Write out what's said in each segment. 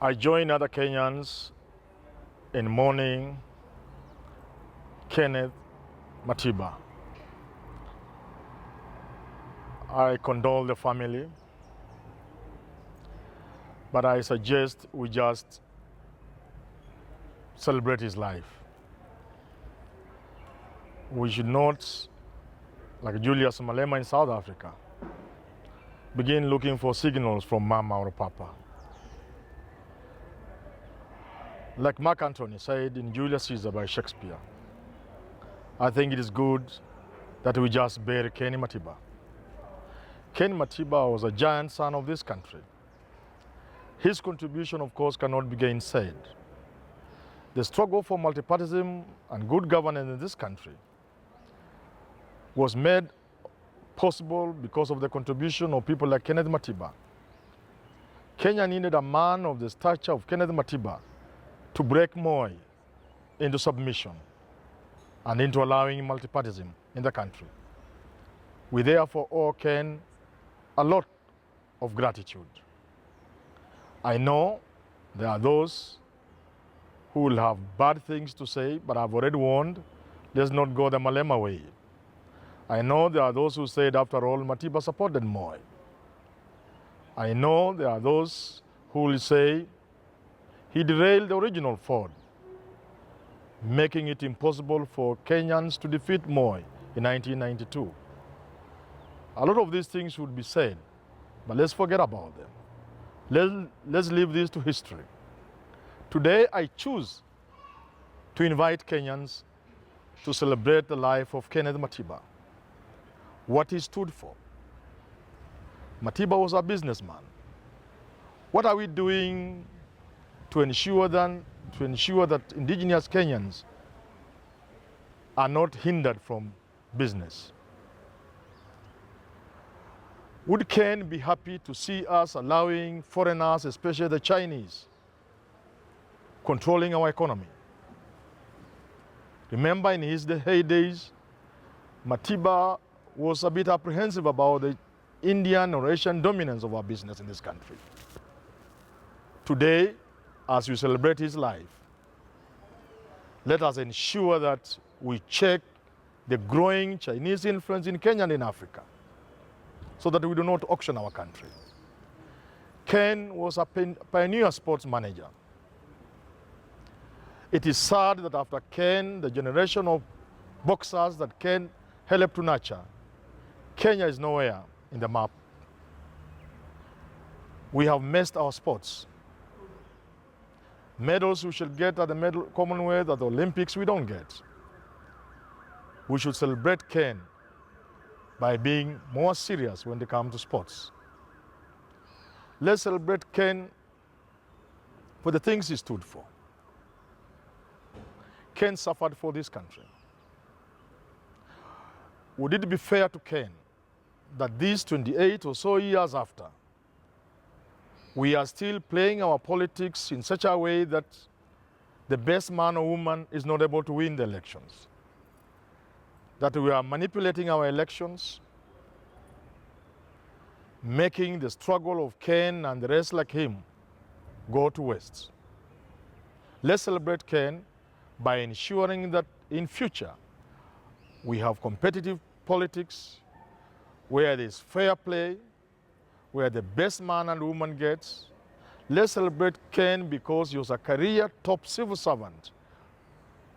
I join other Kenyans in mourning Kenneth Matiba. I condole the family, but I suggest we just celebrate his life. We should not, like Julius Malema in South Africa, begin looking for signals from Mama or Papa. Like Mark Antony said in Julius Caesar by Shakespeare, I think it is good that we just bury Ken Matiba. Ken Matiba was a giant son of this country. His contribution, of course, cannot be gainsaid. The struggle for multipartyism and good governance in this country was made possible because of the contribution of people like Kenneth Matiba. Kenya needed a man of the stature of Kenneth Matiba to break Moi into submission and into allowing multipartyism in the country. We therefore owe Ken a lot of gratitude. I know there are those who will have bad things to say, but I've already warned, let's not go the Malema way. I know there are those who said, after all, Matiba supported Moi. I know there are those who will say he derailed the original Ford, making it impossible for Kenyans to defeat Moi in 1992. A lot of these things would be said, but let's forget about them. Let's leave this to history. Today, I choose to invite Kenyans to celebrate the life of Kenneth Matiba, what he stood for. Matiba was a businessman. What are we doing to ensure that indigenous Kenyans are not hindered from business? Would Ken be happy to see us allowing foreigners, especially the Chinese, controlling our economy? Remember, in his heydays, Matiba was a bit apprehensive about the Indian or Asian dominance of our business in this country. Today, as we celebrate his life, let us ensure that we check the growing Chinese influence in Kenya and in Africa, so that we do not auction our country. Ken was a pioneer sports manager. It is sad that after Ken, the generation of boxers that Ken helped to nurture, Kenya is nowhere in the map. We have missed our sports. Medals we should get at the Commonwealth, at the Olympics, we don't get. We should celebrate Ken by being more serious when they come to sports. Let's celebrate Ken for the things he stood for. Ken suffered for this country. Would it be fair to Ken that these 28 or so years after, we are still playing our politics in such a way that the best man or woman is not able to win the elections? That we are manipulating our elections, making the struggle of Ken and the rest like him go to waste. Let's celebrate Ken by ensuring that in future we have competitive politics where there is fair play, where the best man and woman gets. Let's celebrate Ken because he was a career top civil servant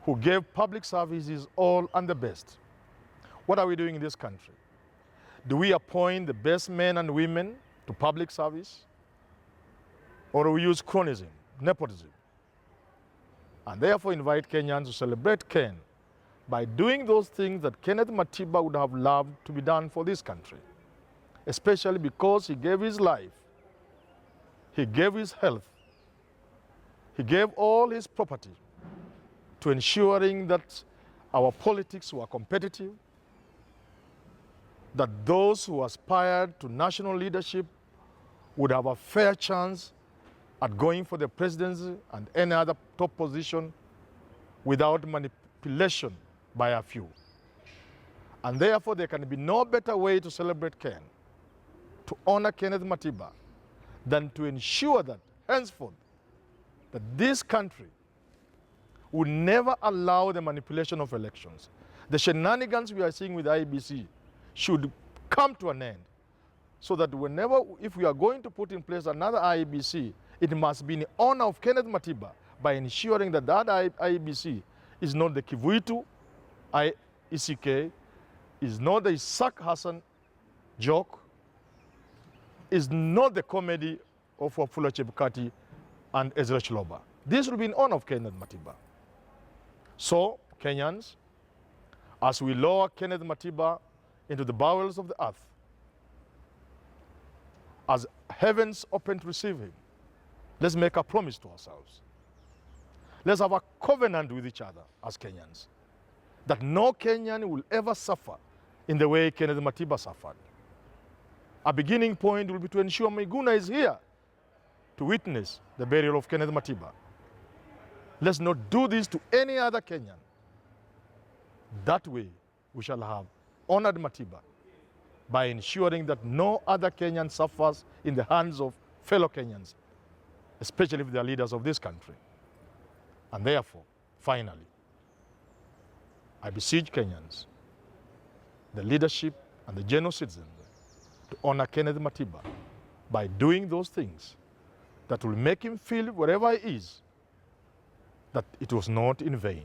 who gave public services all and the best. What are we doing in this country? Do we appoint the best men and women to public service? Or do we use cronyism, nepotism? And therefore invite Kenyans to celebrate Ken by doing those things that Kenneth Matiba would have loved to be done for this country, especially because he gave his life, he gave his health, he gave all his property to ensuring that our politics were competitive, that those who aspired to national leadership would have a fair chance at going for the presidency and any other top position without manipulation by a few. And therefore, there can be no better way to celebrate Ken, to honor Kenneth Matiba, than to ensure that henceforth that this country would never allow the manipulation of elections. The shenanigans we are seeing with IEBC should come to an end, so that whenever, if we are going to put in place another IEBC, it must be in honor of Kenneth Matiba, by ensuring that that IEBC is not the Kivuitu IECK, is not the Isaac Hassan joke, is not the comedy of Wafula Chebukati and Ezra Chiloba. This will be in honor of Kenneth Matiba. So, Kenyans, as we lower Kenneth Matiba into the bowels of the earth, as heavens open to receive him, let's make a promise to ourselves. Let's have a covenant with each other as Kenyans, that no Kenyan will ever suffer in the way Kenneth Matiba suffered. A beginning point will be to ensure Miguna is here to witness the burial of Kenneth Matiba. Let's not do this to any other Kenyan. That way, we shall have honored Matiba by ensuring that no other Kenyan suffers in the hands of fellow Kenyans, especially if they are leaders of this country. And therefore, finally, I beseech Kenyans, the leadership and the general citizens, to honor Kenneth Matiba by doing those things that will make him feel, wherever he is, that it was not in vain.